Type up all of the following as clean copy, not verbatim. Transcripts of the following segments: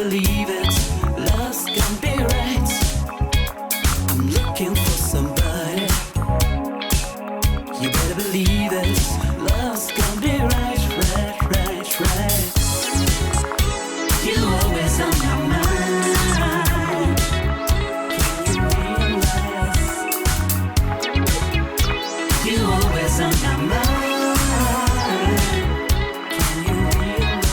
believe it, love's gonna be right. I'm looking for somebody. You better believe it, love's gonna be right, right, right, right. You always on my mind. Can you realize? You always on my mind. Can you realize?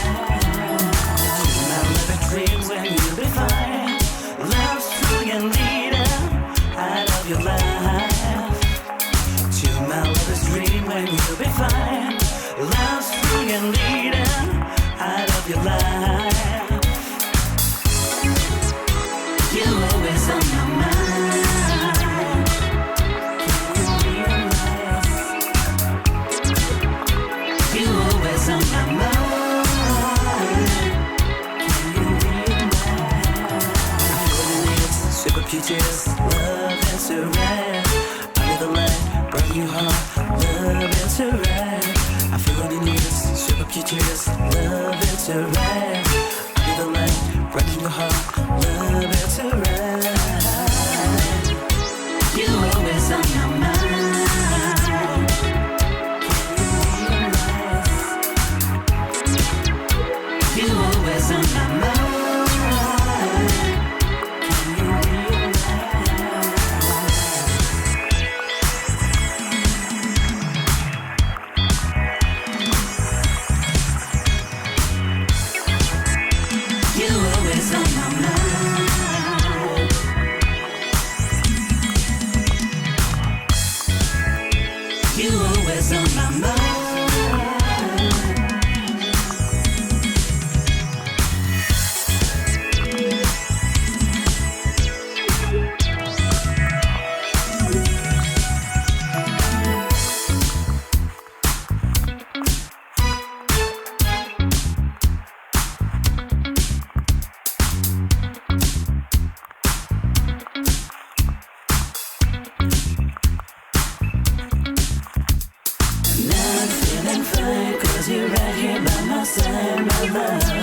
I'll never dream when you'll be fine. Love's true and leader out of your life. To my lover's dream when you'll be fine. Love's true and leader out of your life. You always on my mind. Can you realize? You always on my mind. Can you realize? I feel it is super peaches. Love is a red. Under the light, brand new heart. Love is a red. I feel it is super peaches. Love is a red. Under the light, brand new heart. Love is a red. You always on my mind. Can you realize? You always on my mind. Can you realize? You always on my mind. You always on my mind. Now I'm feeling fine, 'cause you're right here by my side, my love.